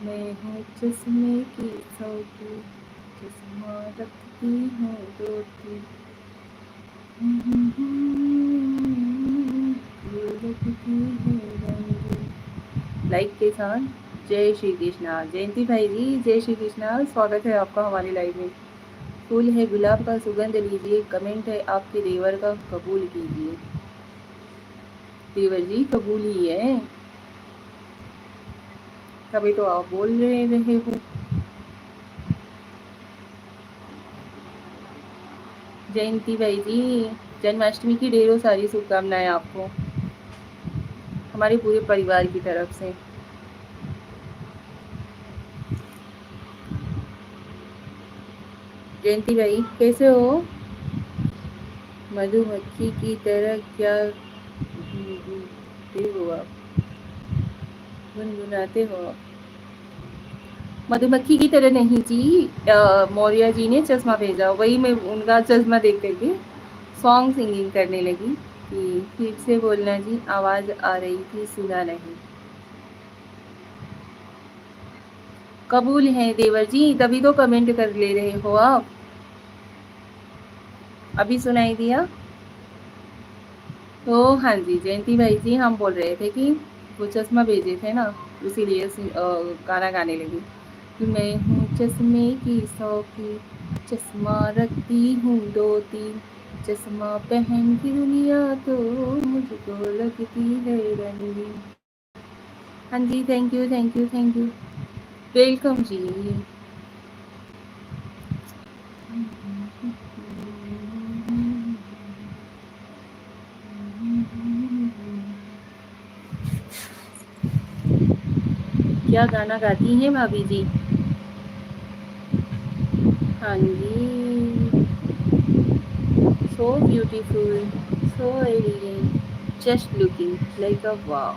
मैं हूँ चश्मे की सौकी, चश्मा रखती हूँ रोती, ये लगती है रंगी। लाइक के साथ जय श्री कृष्णा। जयंती भाई जी जय श्री कृष्णा, स्वागत है आपका हमारी लाइव में। फूल है गुलाब का सुगंध लीजिए, कमेंट है आपके देवर का कबूल कीजिए। देवर जी कबूल ही है, तभी तो आप बोल रहे हो। जयंती भाई जी जन्माष्टमी की ढेरों सारी शुभकामनाएं आपको हमारे पूरे परिवार की तरफ से। जयंती भाई कैसे हो? मधुमक्खी की तरह क्या गुनगुनाते हो आप? गुनगुनाते हो आप? मधुमक्खी की तरह नहीं जी, मौर्या जी ने चश्मा भेजा, वही मैं उनका चश्मा देख करके सॉन्ग सिंगिंग करने लगी कि फिर से बोलना जी, आवाज़ आ रही थी सुना नहीं। कबूल है देवर जी, तभी तो कमेंट कर ले रहे हो आप। अभी सुनाई दिया? तो हाँ जी जयंती भाई जी, हम बोल रहे थे कि वो चश्मा भेजे थे ना, इसीलिए गाना गाने लगी कि मैं हूँ चश्मे की शौकी, चश्मा रखती हूँ दो तीन, चश्मा पहन की दुनिया तो मुझको लगती है रंगीन। हाँ जी thank you thank you thank you, welcome जी। क्या गाना गाती हैं भाभी जी? हाँ जी, so beautiful, so elegant, just looking like a wow.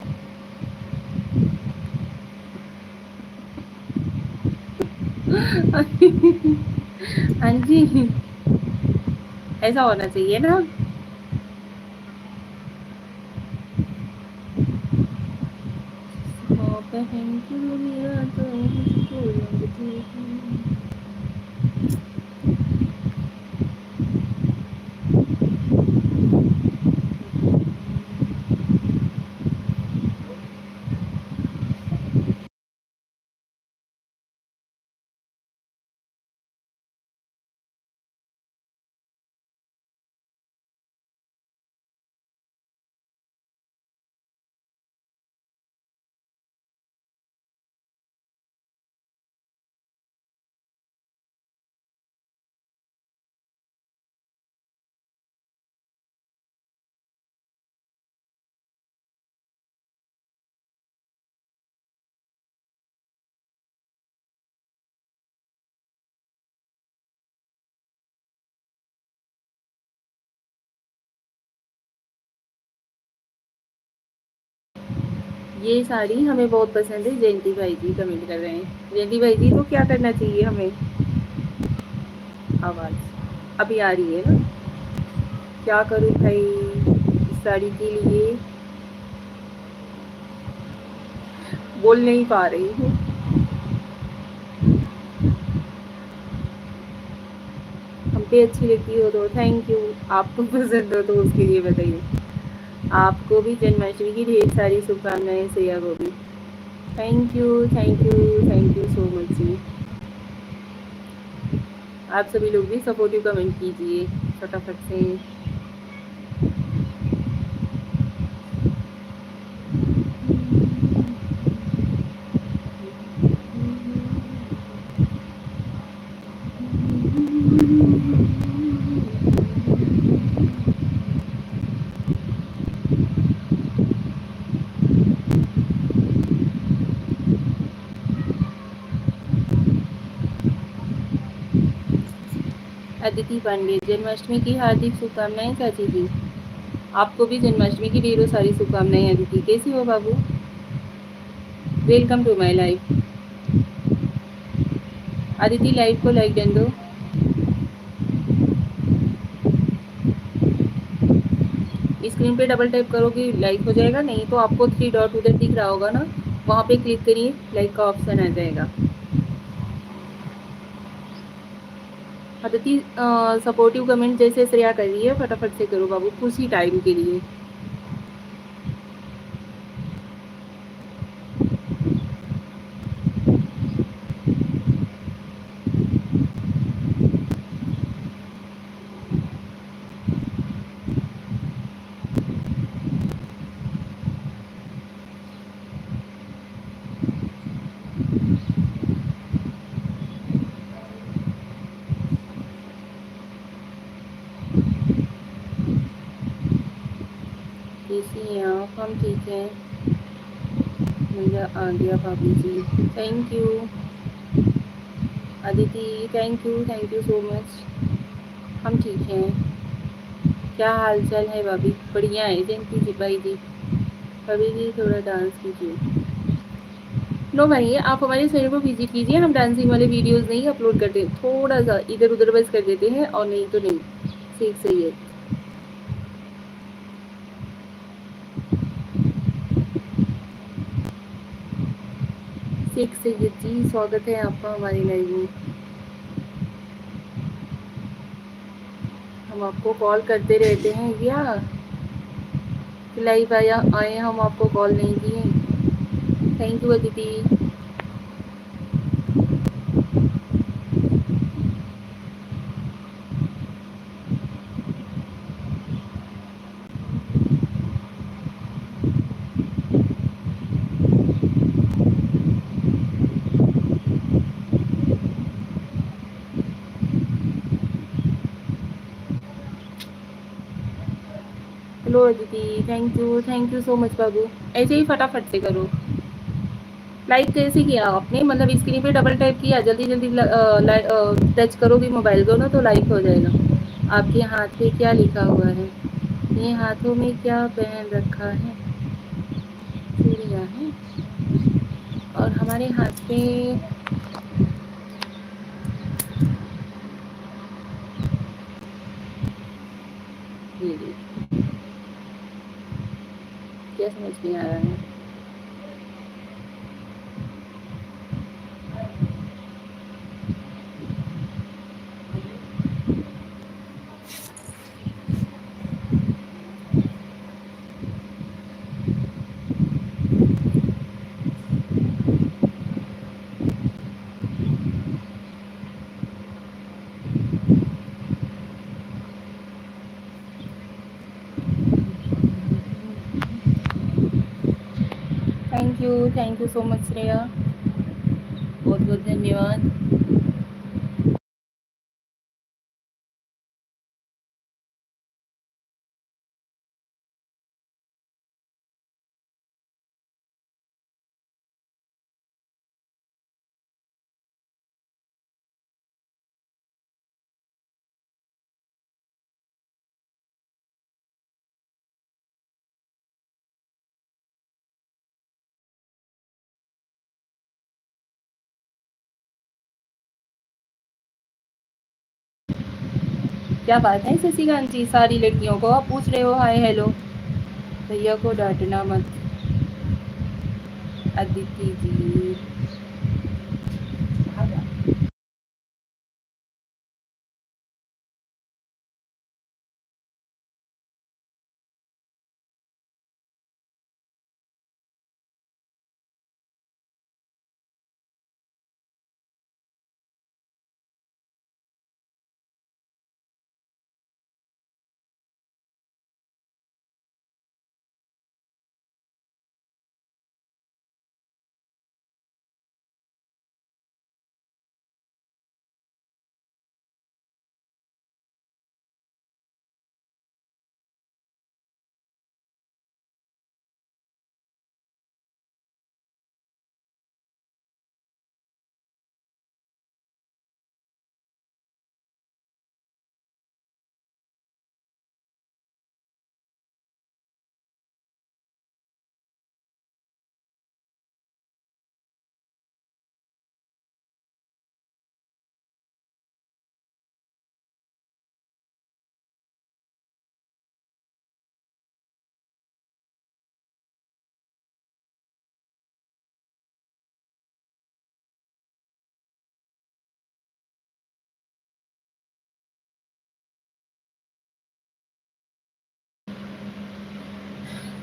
हाँ जी, ऐसा होना चाहिए ना। बहन की दुनिया तो मुझको लगती है। ये साड़ी हमें बहुत पसंद है, जयंती भाई जी कमेंट कर रहे हैं। जयंती भाई जी, तो क्या करना चाहिए हमें? आवाज़ अभी आ रही है ना? क्या करूँ भाई इस साड़ी के लिए? बोल नहीं पा रही हूँ। हम पे अच्छी लगती हो तो थैंक यू, आपको पसंद हो तो उसके लिए बताइए। आपको भी जन्माष्टमी की ढेर सारी शुभकामनाएं श्रेया को भी। Thank you thank you thank you so much जी। आप सभी लोग भी सपोर्टिव कमेंट कीजिए फटाफट से। अदिति पांडे जन्माष्टमी की हार्दिक शुभकामनाएं चाची जी। आपको भी जन्माष्टमी की ढेरों सारी शुभकामनाएं अदिति। कैसी हो बाबू? Welcome to my life. Aditi live को लाइक कर दो। स्क्रीन पे डबल टैप करोगे लाइक हो जाएगा, नहीं तो आपको 3 डॉट उधर दिख रहा होगा ना, वहाँ पे क्लिक करिए, लाइक का ऑप्शन आ जाएगा। अदिति सपोर्टिव कमेंट जैसे श्रेया कर रही है, फटाफट से करो बाबू, कुछ ही टाइम के लिए। कैसी हैं आप? हम ठीक हैं, मुझे आ गया भाभी जी। Thank you Aditi, thank you so much. हम ठीक हैं। क्या हाल चाल है भाभी? बढ़िया है जयंती जी भाई जी। भाभी जी थोड़ा डांस कीजिए। नो भाई, आप हमारे चैनल को विजिट कीजिए, हम डांसिंग वाले वीडियोस नहीं अपलोड करते, थोड़ा सा इधर उधर बस कर देते हैं, और नहीं तो नहीं। ठीक सही है। शेख सैयद जी, स्वागत है आपका हमारे लाइव में। हम आपको कॉल करते रहते हैं क्या? लाइव आया आए, हम आपको कॉल नहीं किए। Thank you Aditi. Hello Aditi, thank you so much बाबू। ऐसे ही फटाफट से करो। लाइक कैसे किया आपने? मतलब स्क्रीन पे डबल टैप किया, जल्दी जल्दी टच करोगे मोबाइल को ना तो लाइक हो जाएगा। आपके हाथ पे क्या लिखा हुआ है? ये हाथों में क्या पहन रखा है? चूड़ियाँ हैं, और हमारे हाथ पे ये क्या समझ नहीं आ रहा है। Thank you so much Shreya, बहुत बहुत धन्यवाद। क्या बात है शशिकांत जी, सारी लड़कियों को आप पूछ रहे हो हाय हेलो। भैया को डांटना मत अदिति जी।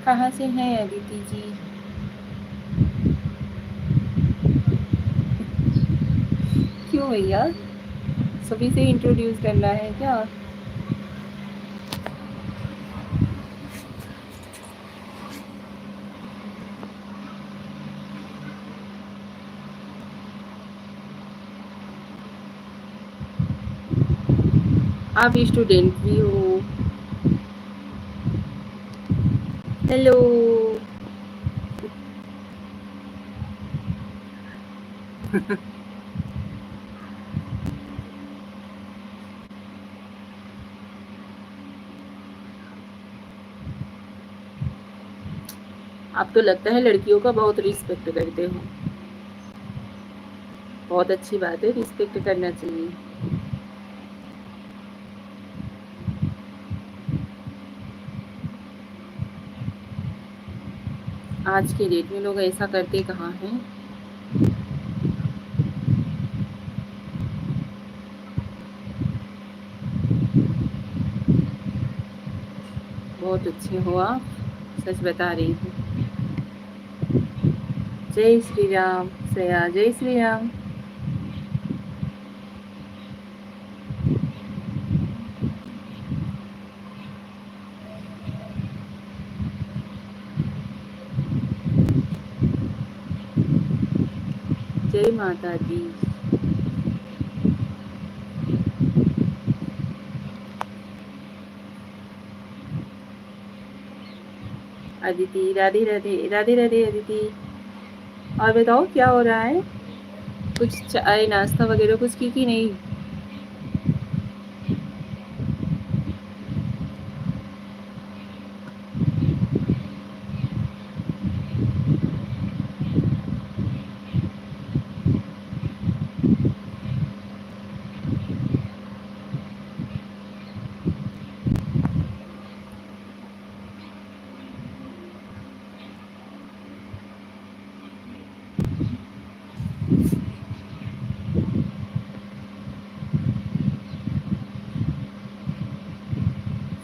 कहाँ से हैं अदिति जी? क्यों भैया, सभी से इंट्रोड्यूस करना है क्या? आप स्टूडेंट भी हो। हेलो। आप तो लगता है लड़कियों का बहुत रिस्पेक्ट करते हो। बहुत अच्छी बात है, रिस्पेक्ट करना चाहिए। आज के डेट में लोग ऐसा करते कहाँ हैं? बहुत अच्छे हो आप, सच बता रही हूँ। जय श्री राम श्रेया, जय श्री राम। जय माता दी। अदिति, राधे राधे, राधे राधे अदिति। और बताओ क्या हो रहा है? कुछ चाय नाश्ता वगैरह कुछ की कि नहीं?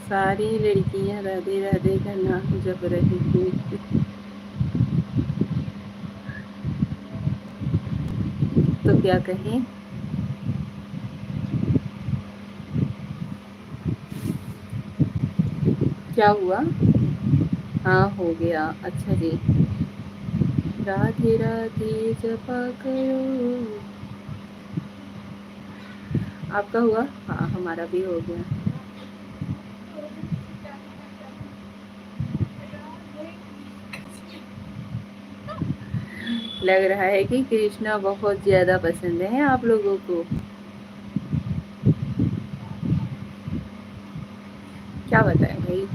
सारी लड़कियां राधे राधे का नाम जप रही थी। तो क्या कहें? क्या हुआ? हाँ हो गया। अच्छा जी। राधे राधे जपा करो। आपका हुआ? हाँ हमारा भी हो गया। लग रहा है कि कृष्णा बहुत ज्यादा पसंद है आप लोगों को। क्या बताएं भाई।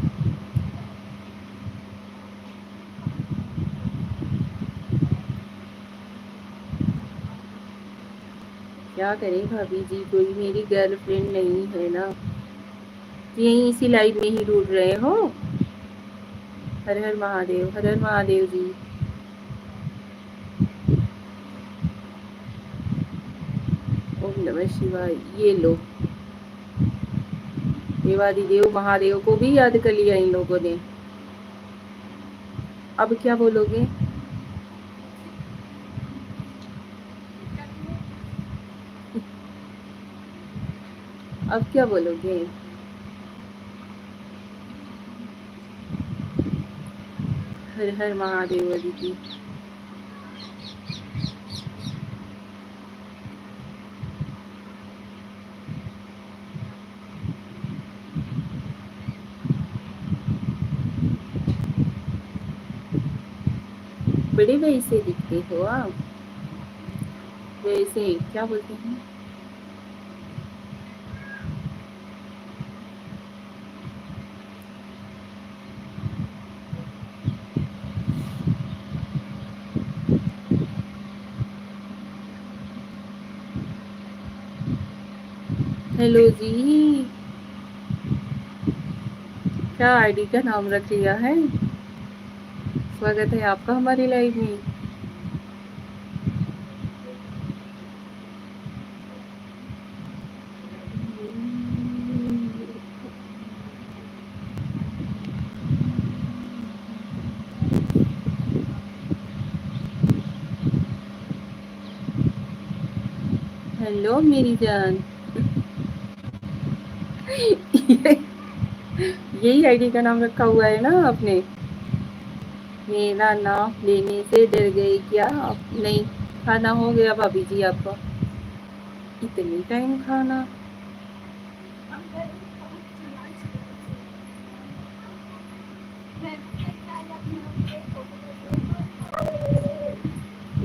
क्या करें भाभी जी, कोई मेरी गर्लफ्रेंड नहीं है ना। यहीं इसी लाइन में ही ढूंढ रहे हो। हर हर महादेव, हर हर महादेव जी। ओम नमः शिवाय। ये लो, देवादिदेव महादेव को भी याद कर लिया इन लोगों ने। अब क्या बोलोगे? अब क्या बोलोगे? हर हर महादेव दीदी। बड़े वैसे दिखते हो आप। वैसे क्या बोलते हैं? हेलो जी। क्या आईडी का नाम रख लिया है? स्वागत है आपका हमारी लाइव में। हेलो मेरी जान। यही आईडी का नाम रखा हुआ है ना आपने? मेरा नाम लेने से डर गई क्या आप? नहीं, खाना हो गया भाभी जी आपका? इतनी टाइम खाना?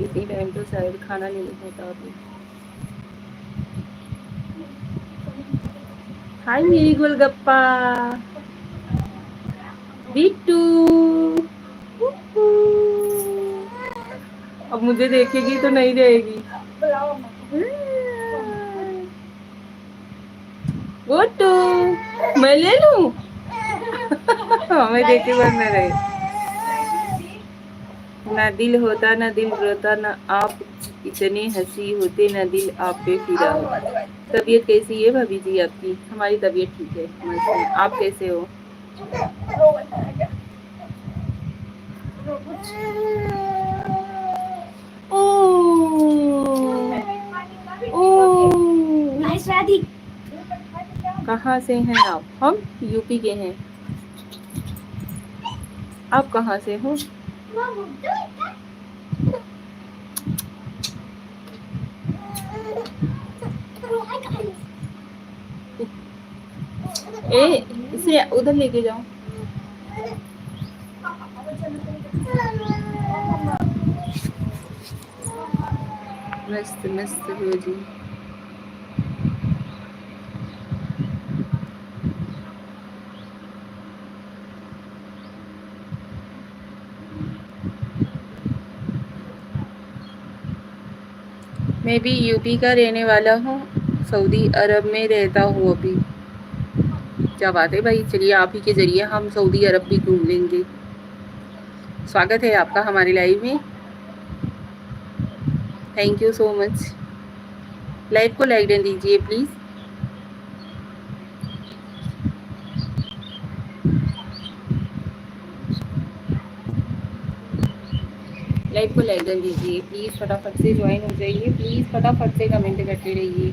इतनी टाइम तो शायद खाना नहीं होता अभी। हाय मेरी गोलगप्पा बिट्टू। अब मुझे देखेगी तो नहीं रहेगी। गोटू, मैं ले लूं? हमें देखे बन में रहे। ना दिल होता ना दिल रोता, ना आप इतने हंसी होते, ना दिल आप पे फिदा होता। तबीयत कैसी है भाभी जी आपकी? हमारी तबीयत ठीक है, मस्त है। आप कैसे हो? कहाँ से हैं आप? हम यूपी के हैं। आप कहाँ से हो? ए, इसे उधर लेके जाओ। मस्त मस्त हो जी। मैं भी यूपी का रहने वाला हूँ, सऊदी अरब में रहता हूँ अभी। क्या बात है भाई, चलिए आप ही के जरिए हम सऊदी अरब भी घूम लेंगे। स्वागत है आपका हमारी लाइव में। Thank you so much. Live को लाइक डन दीजिए प्लीज़। लाइव को लाइक डन दीजिए प्लीज़, फटाफट से ज्वाइन हो जाइए प्लीज़, फटाफट से कमेंट करते रहिए।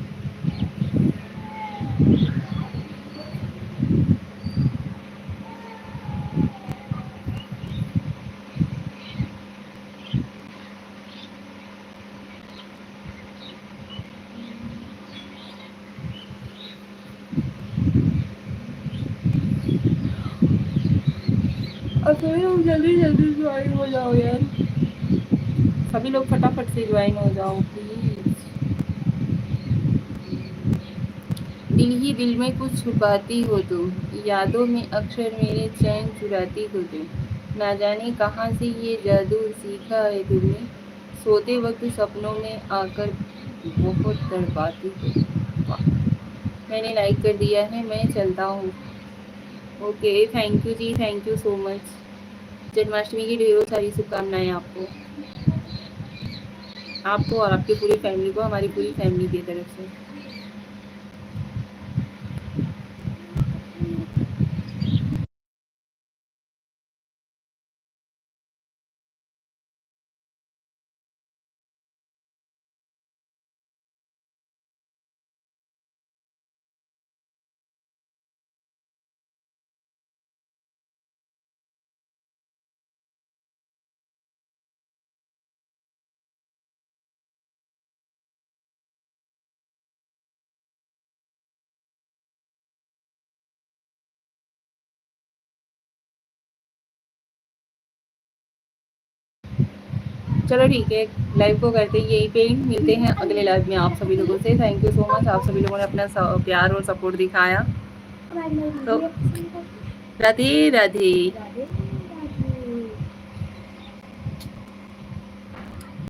जल्दी जल्दी ज्वाइन हो जाओ यार, सभी लोग फटाफट से ज्वाइन हो जाओ प्लीज। दिल ही दिल में कुछ छुपाती हो तुम, यादों में अक्सर मेरे चैन चुराती हो तुम। ना जाने कहाँ से ये जादू सीखा है तुमने, सोते वक्त सपनों में आकर बहुत तड़पाती हो। मैंने लाइक कर दिया है, मैं चलता हूँ। Okay, thank you ji, thank you so much. Janmashtami की ढेरों सारी शुभकामनाएं आपको और आपकी पूरी फैमिली को, हमारी पूरी फैमिली की तरफ से। चलो ठीक है, लाइव को करते ही यही पे मिलते हैं अगले लाइव में आप सभी लोगों से। थैंक यू सो मच, आप सभी लोगों ने अपना प्यार और सपोर्ट दिखाया। तो राधे राधे।